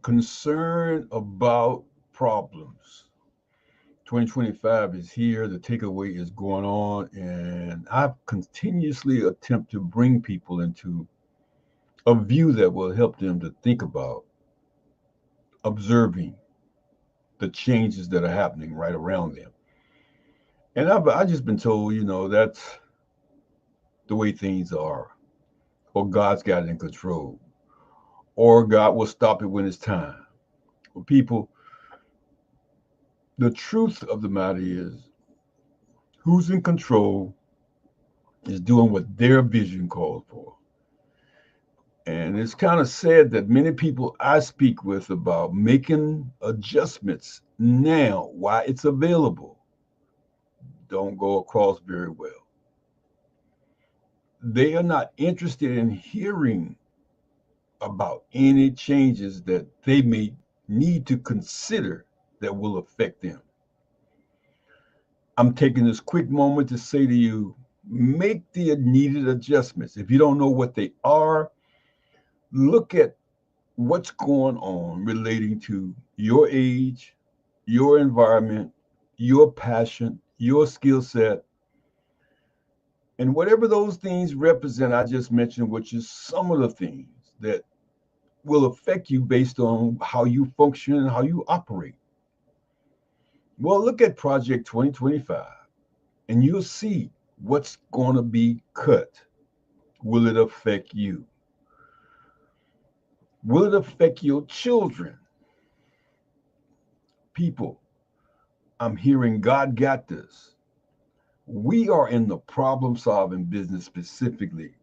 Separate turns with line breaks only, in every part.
Concern about problems. 2025 is here. The takeaway is going on, and I continuously attempt to bring people into a view that will help them to think about observing the changes that are happening right around them. And I've just been told, that's the way things are, or God's got it in control, or God will stop it when it's time. Well, people, the truth of the matter is, who's in control is doing what their vision calls for. And it's kind of sad that many people I speak with about making adjustments now while it's available don't go across very well. They are not interested in hearing about any changes that they may need to consider that will affect them. I'm taking this quick moment to say to you, make the needed adjustments. If you don't know what they are, look at what's going on relating to your age, your environment, your passion, your skill set, and whatever those things represent. I just mentioned, which is some of the things that will affect you based on how you function and how you operate. Well, look at Project 2025 and you'll see what's going to be cut. Will it affect you? Will it affect your children? People, I'm hearing God got this. We are in the problem solving business specifically.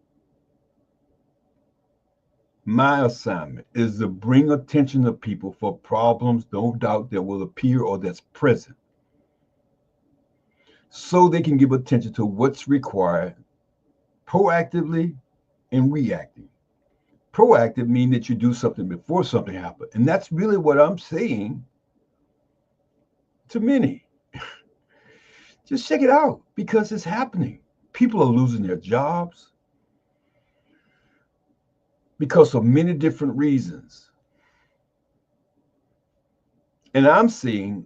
My assignment is to bring attention to people for problems, no doubt, that will appear or that's present, so they can give attention to what's required proactively and reacting. Proactive means that you do something before something happens. And that's really what I'm saying to many. Just check it out because it's happening. People are losing their jobs because of many different reasons. And I'm saying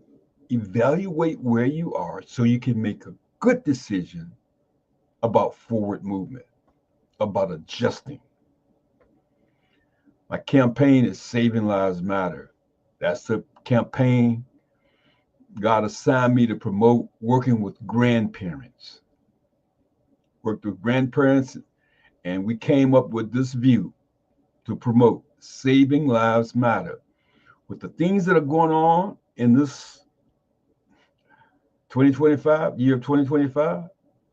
evaluate where you are so you can make a good decision about forward movement, about adjusting. My campaign is Saving Lives Matter. That's the campaign God assigned me to promote working with grandparents. Worked with grandparents, and we came up with this view to promote Saving Lives Matter. With the things that are going on in this year of 2025,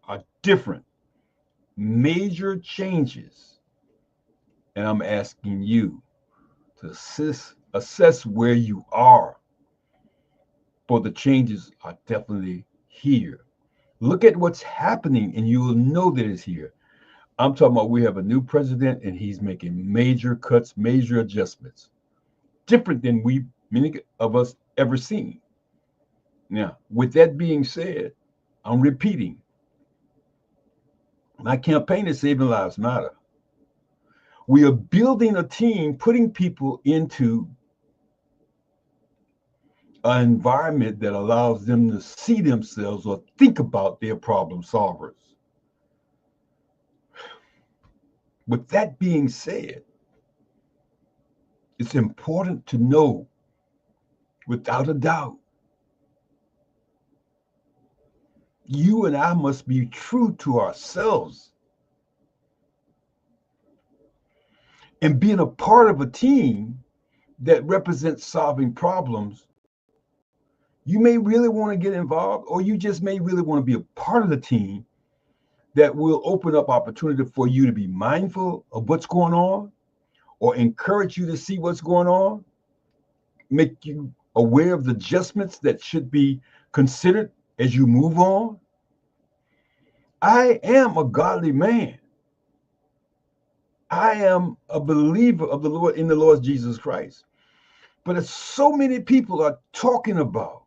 are different, major changes. And I'm asking you to assess where you are, for the changes are definitely here. Look at what's happening and you will know that it's here. I'm talking about we have a new president and he's making major cuts, major adjustments, different than many of us ever seen. Now, with that being said, I'm repeating, my campaign is Saving Lives Matter. We are building a team, putting people into an environment that allows them to see themselves or think about their problem solvers. With that being said, it's important to know without a doubt, you and I must be true to ourselves. And being a part of a team that represents solving problems, you may really want to get involved, or you just may really want to be a part of the team that will open up opportunity for you to be mindful of what's going on, or encourage you to see what's going on, make you aware of the adjustments that should be considered as you move on. I am a godly man. I am a believer of the Lord in the Lord Jesus Christ. But as so many people are talking about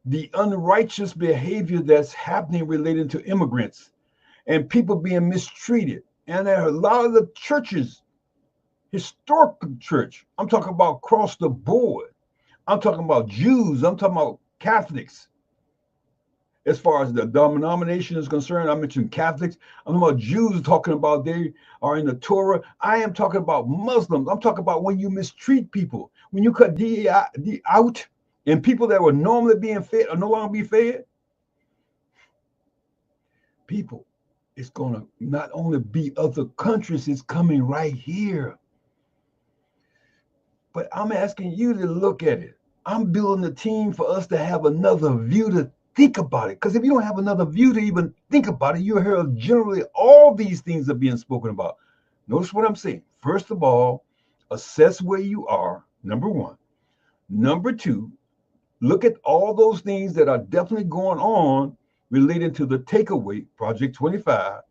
the unrighteous behavior that's happening related to immigrants and people being mistreated, and there are a lot of the churches historical church. I'm talking about across the board. I'm talking about Jews. I'm talking about Catholics. As far as the denomination is concerned, I mentioned Catholics. I'm talking about Jews talking about they are in the Torah. I am talking about Muslims. I'm talking about when you mistreat people, when you cut DEI out and people that were normally being fed are no longer be fed. People, it's going to not only be other countries, it's coming right here. But I'm asking you to look at it. I'm building a team for us to have another view to think about it. Because if you don't have another view to even think about it, you hear generally all these things are being spoken about. Notice what I'm saying. First of all, assess where you are, number one. Number two, look at all those things that are definitely going on related to the takeaway, Project 25,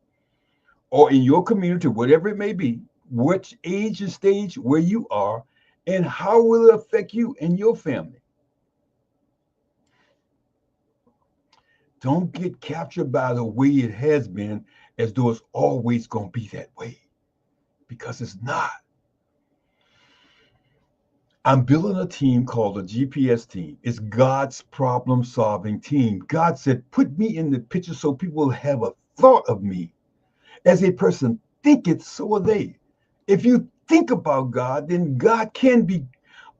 or in your community, whatever it may be, which age and stage where you are, and how will it affect you and your family? Don't get captured by the way it has been as though it's always going to be that way, because it's not. I'm building a team called the GPS team. It's God's problem solving team. God said, put me in the picture so people will have a thought of me. As a person thinketh, so are they. If you think about God, then God can be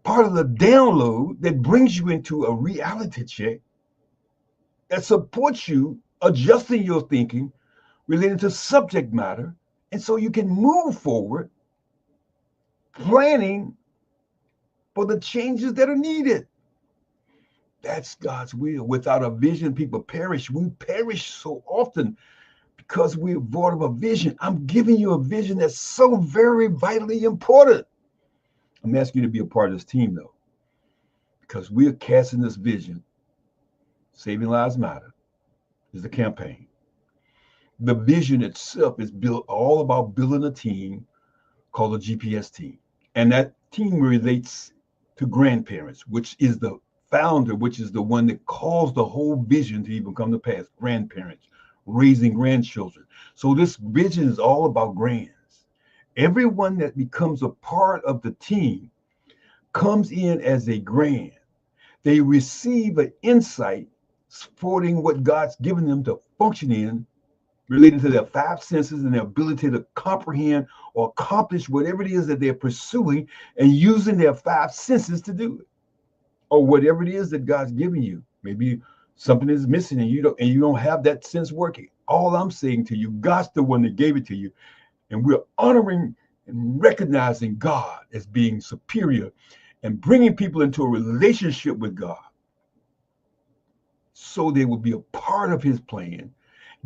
part of the download that brings you into a reality check that supports you adjusting your thinking related to subject matter. And so you can move forward planning for the changes that are needed. That's God's will. Without a vision, people perish. We perish so often because we're void of a vision. I'm giving you a vision that's so very vitally important. I'm asking you to be a part of this team, though, because we're casting this vision. Saving Lives Matter is the campaign. The vision itself is built all about building a team called the GPS team. And that team relates to grandparents, which is the founder, which is the one that caused the whole vision to even come to pass. Grandparents, raising grandchildren. So this vision is all about grands. Everyone that becomes a part of the team comes in as a grand. They receive an insight supporting what God's given them to function in, relating to their five senses and their ability to comprehend or accomplish whatever it is that they're pursuing, and using their five senses to do it, or whatever it is that God's giving you. Maybe something is missing and you don't have that sense working. All I'm saying to you, God's the one that gave it to you, and we're honoring and recognizing God as being superior and bringing people into a relationship with God so they will be a part of his plan,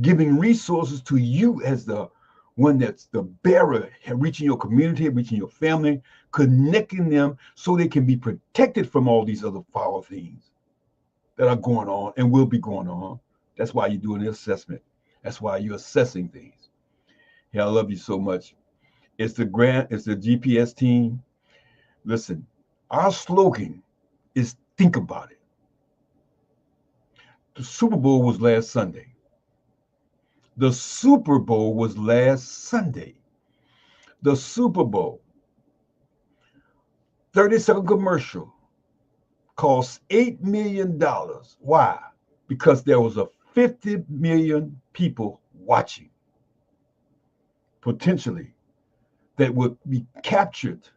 giving resources to you as the one that's the bearer, reaching your community, reaching your family, connecting them so they can be protected from all these other foul things that are going on and will be going on. That's why you're doing the assessment. That's why you're assessing things. Yeah, I love you so much. It's the GPS team. Listen, our slogan is think about it. The Super Bowl was last Sunday. The Super Bowl was last Sunday. The Super Bowl, 30-second commercial, cost $8 million. Why? Because there was a 50 million people watching, potentially, that would be captured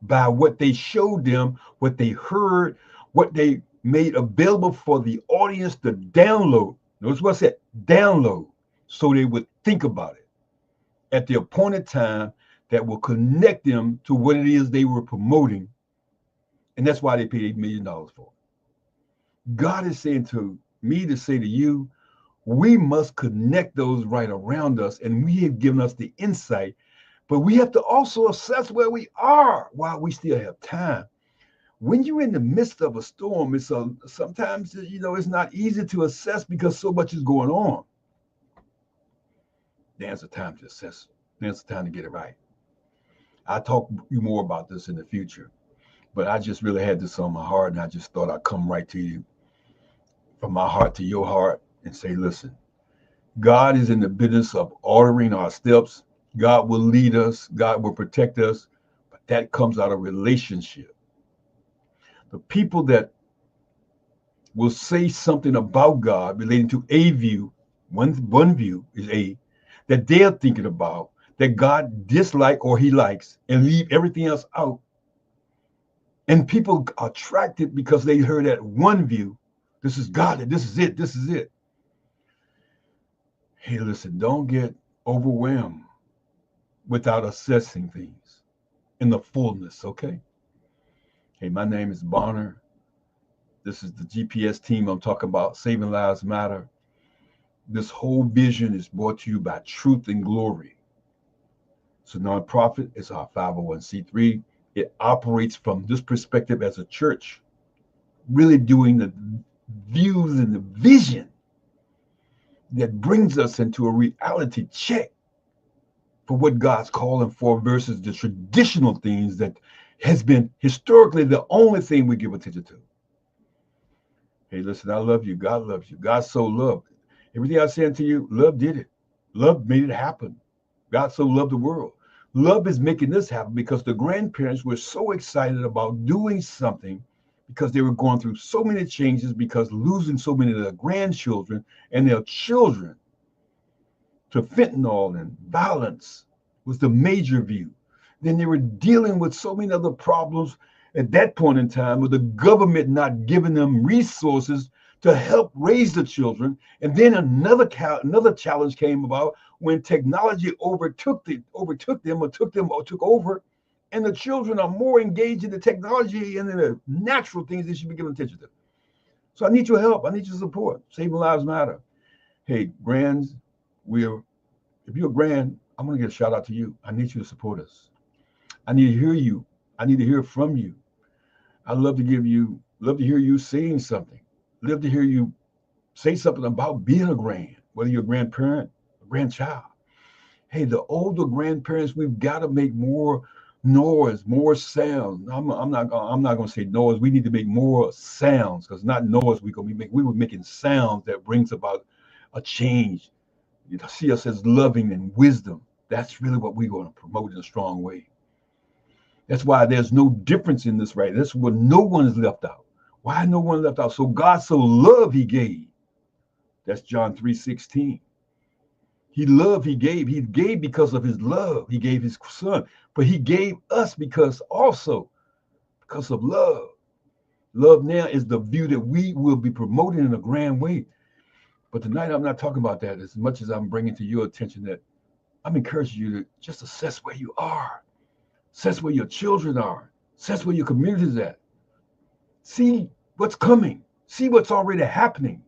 by what they showed them, what they heard, what they made available for the audience to download. Notice what I said, download, so they would think about it at the appointed time that will connect them to what it is they were promoting. And that's why they paid $8 million for it. God is saying to me to say to you, we must connect those right around us, and we have given us the insight, but we have to also assess where we are while we still have time. When you're in the midst of a storm, it's sometimes it's not easy to assess because so much is going on. There's a time to assess. There's a time to get it right. I'll talk to you more about this in the future, but I just really had this on my heart, and I just thought I'd come right to you, from my heart to your heart, and say, listen, God is in the business of ordering our steps. God will lead us. God will protect us. But That comes out of relationship. The people that will say something about God relating to a view, one view is A, that they're thinking about, that God dislike or he likes, and leave everything else out. And people are attracted because they heard that one view. This is God, and this is it, this is it. Hey, listen, don't get overwhelmed without assessing things in the fullness, okay? Hey, my name is Bonner. This is the GPS team. I'm talking about Saving Lives Matter. This whole vision is brought to you by Truth and Glory. It's a nonprofit. It's our 501c3. It operates from this perspective as a church, really doing the views and the vision that brings us into a reality check for what God's calling for versus the traditional things that has been historically the only thing we give attention to. Hey, listen, I love you. God loves you. God so loved. Everything I said to you, love did it. Love made it happen. God so loved the world. Love is making this happen because the grandparents were so excited about doing something because they were going through so many changes, because losing so many of their grandchildren and their children to fentanyl and violence was the major view. Then they were dealing with so many other problems at that point in time with the government not giving them resources to help raise the children. And then another challenge came about when technology overtook them or took over, and the children are more engaged in the technology and in the natural things they should be giving attention to. So I need your help. I need your support. Saving Lives Matter. Hey, grands, if you're a grand, I'm going to get a shout out to you. I need you to support us. I need to hear you. I need to hear from you. I'd love to hear you saying something. Love to hear you say something about being a grand, whether you're a grandparent, a grandchild. Hey, the older grandparents, we've got to make more noise, more sound. I'm not going to say noise. We need to make more sounds, because not noise we were making sounds that brings about a change. You see us as loving and wisdom. That's really what we're going to promote in a strong way. That's why there's no difference in this, right? That's where no one is left out. Why no one left out? So God so loved, he gave. That's John 3:16. He loved, he gave. He gave because of his love. He gave his son. But he gave us because of love. Love now is the view that we will be promoting in a grand way. But tonight I'm not talking about that as much as I'm bringing to your attention that I'm encouraging you to just assess where you are. Assess where your children are. Assess where your community is at. See what's coming. See what's already happening.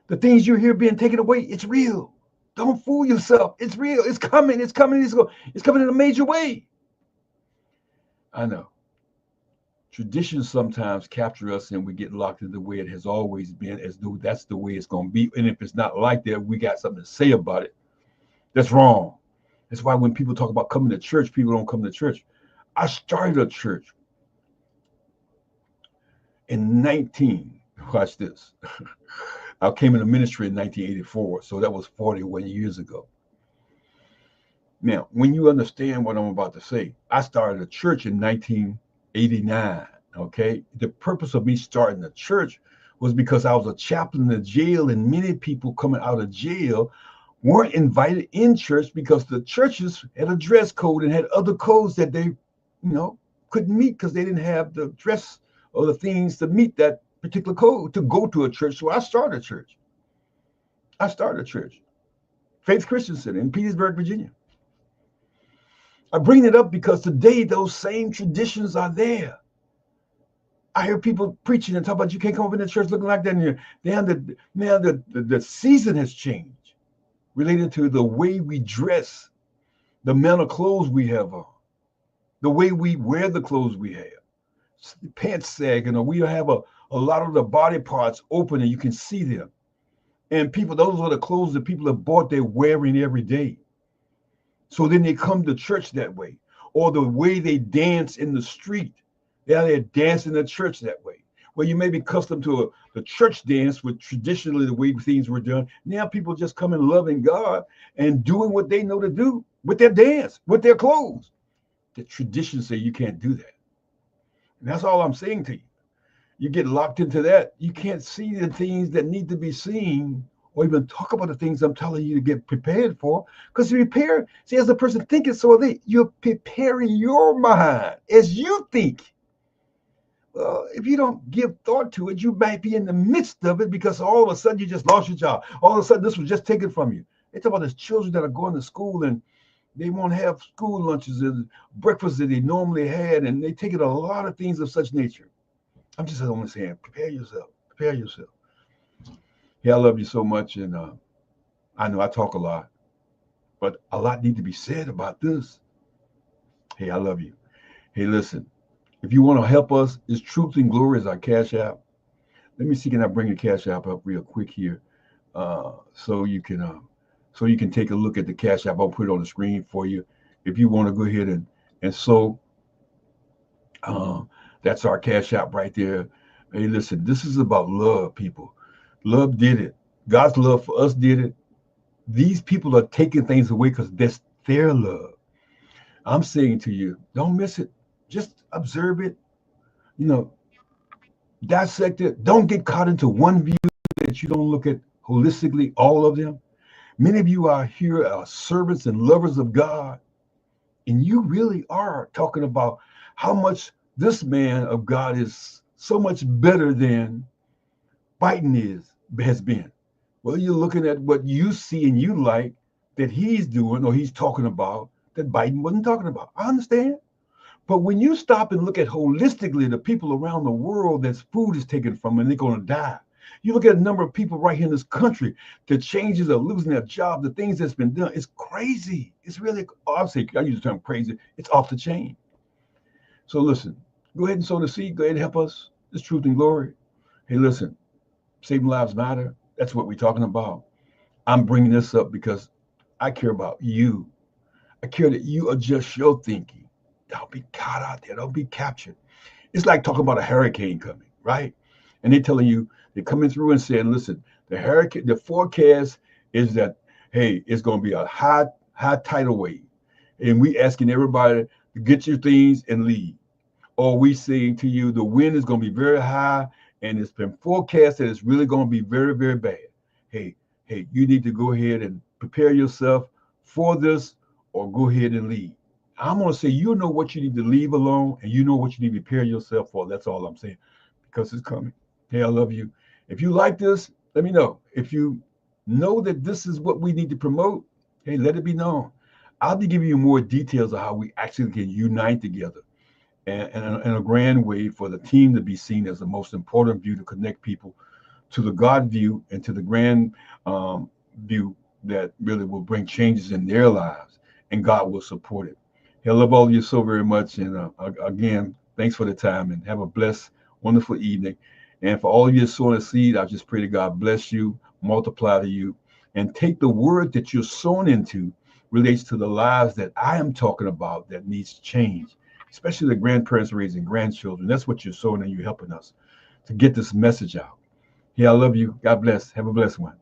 The things you hear being taken away, it's real. Don't fool yourself. It's real. It's coming. It's coming. It's coming in a major way. I know. Traditions sometimes capture us and we get locked in the way it has always been, as though that's the way it's going to be. And if it's not like that, we got something to say about it. That's wrong. That's why when people talk about coming to church, people don't come to church. I started a church in watch this. I came into ministry in 1984, so that was 41 years ago. Now, when you understand what I'm about to say, I started a church in 1989, okay? The purpose of me starting a church was because I was a chaplain in the jail, and many people coming out of jail weren't invited in church because the churches had a dress code and had other codes that they, couldn't meet because they didn't have the dress or the things to meet that particular code to go to a church. So I started a church. Faith Christian Center in Petersburg, Virginia. I bring it up because today those same traditions are there. I hear people preaching and talk about you can't come up in the church looking like that. And now the season has changed related to the way we dress, the amount of clothes we have on, the way we wear the clothes we have. Pants sagging, or we have a lot of the body parts open and you can see them. And those are the clothes that people have bought, they're wearing every day. So then they come to church that way. Or the way they dance in the street. They're dancing in the church that way. Well, you may be accustomed to the church dance, with traditionally the way things were done. Now people just come in loving God and doing what they know to do with their dance, with their clothes. The traditions say you can't do that. And that's all I'm saying to you. You get locked into that. You can't see the things that need to be seen or even talk about the things I'm telling you to get prepared for. Because you prepare, see, as the person thinking, so are they. You're preparing your mind as you think. Well, if you don't give thought to it, you might be in the midst of it because all of a sudden you just lost your job. All of a sudden this was just taken from you. They talk about these children that are going to school and they won't have school lunches and breakfast that they normally had, and they take it a lot of things of such nature. I'm just only saying, prepare yourself. Prepare yourself. Yeah, I love you so much, and I know I talk a lot, but a lot need to be said about this. Hey, I love you. Hey, listen, if you want to help us, it's Truth and Glory is our Cash App. Let me see, can I bring the Cash App up real quick here, so you can take a look at the Cash App. I'll put it on the screen for you. If you want to go ahead and so that's our Cash App right there. Hey, listen, this is about love, people. Love did it. God's love for us did it. These people are taking things away because that's their love. I'm saying to you, don't miss it. Just observe it. You know, dissect it. Don't get caught into one view that you don't look at holistically all of them. Many of you out here are servants and lovers of God, and you really are talking about how much this man of God is so much better than Biden has been. Well, you're looking at what you see and you like that he's doing or he's talking about that Biden wasn't talking about. I understand. But when you stop and look at holistically the people around the world that food is taken from and they're going to die. You look at a number of people right here in this country, the changes of losing their job, the things that's been done. It's crazy. It's really, I use the term crazy. It's off the chain. So listen, go ahead and sow the seed. Go ahead and help us. It's Truth and Glory. Hey, listen, saving lives matter. That's what we're talking about. I'm bringing this up because I care about you. I care that you adjust your thinking. Don't be caught out there. Don't be captured. It's like talking about a hurricane coming, right? And they're telling you, they're coming through and saying, listen, the forecast is that, hey, it's going to be a high tidal wave. And we asking everybody to get your things and leave. Or we saying to you, the wind is going to be very high and it's been forecast that it's really going to be very, very bad. Hey, you need to go ahead and prepare yourself for this or go ahead and leave. I'm going to say, you know what you need to leave alone and you know what you need to prepare yourself for. That's all I'm saying, because it's coming. Hey, I love you. If you like this, let me know. If you know that this is what we need to promote, hey, let it be known. I'll be giving you more details of how we actually can unite together and in a grand way for the team to be seen as the most important view to connect people to the God view and to the grand view that really will bring changes in their lives, and God will support it. I love all of you so very much. And again, thanks for the time and have a blessed, wonderful evening. And for all of you sowing a seed, I just pray that God bless you, multiply to you, and take the word that you're sown into relates to the lives that I am talking about that needs change, especially the grandparents raising grandchildren. That's what you're sowing and you're helping us to get this message out. Yeah, I love you. God bless. Have a blessed one.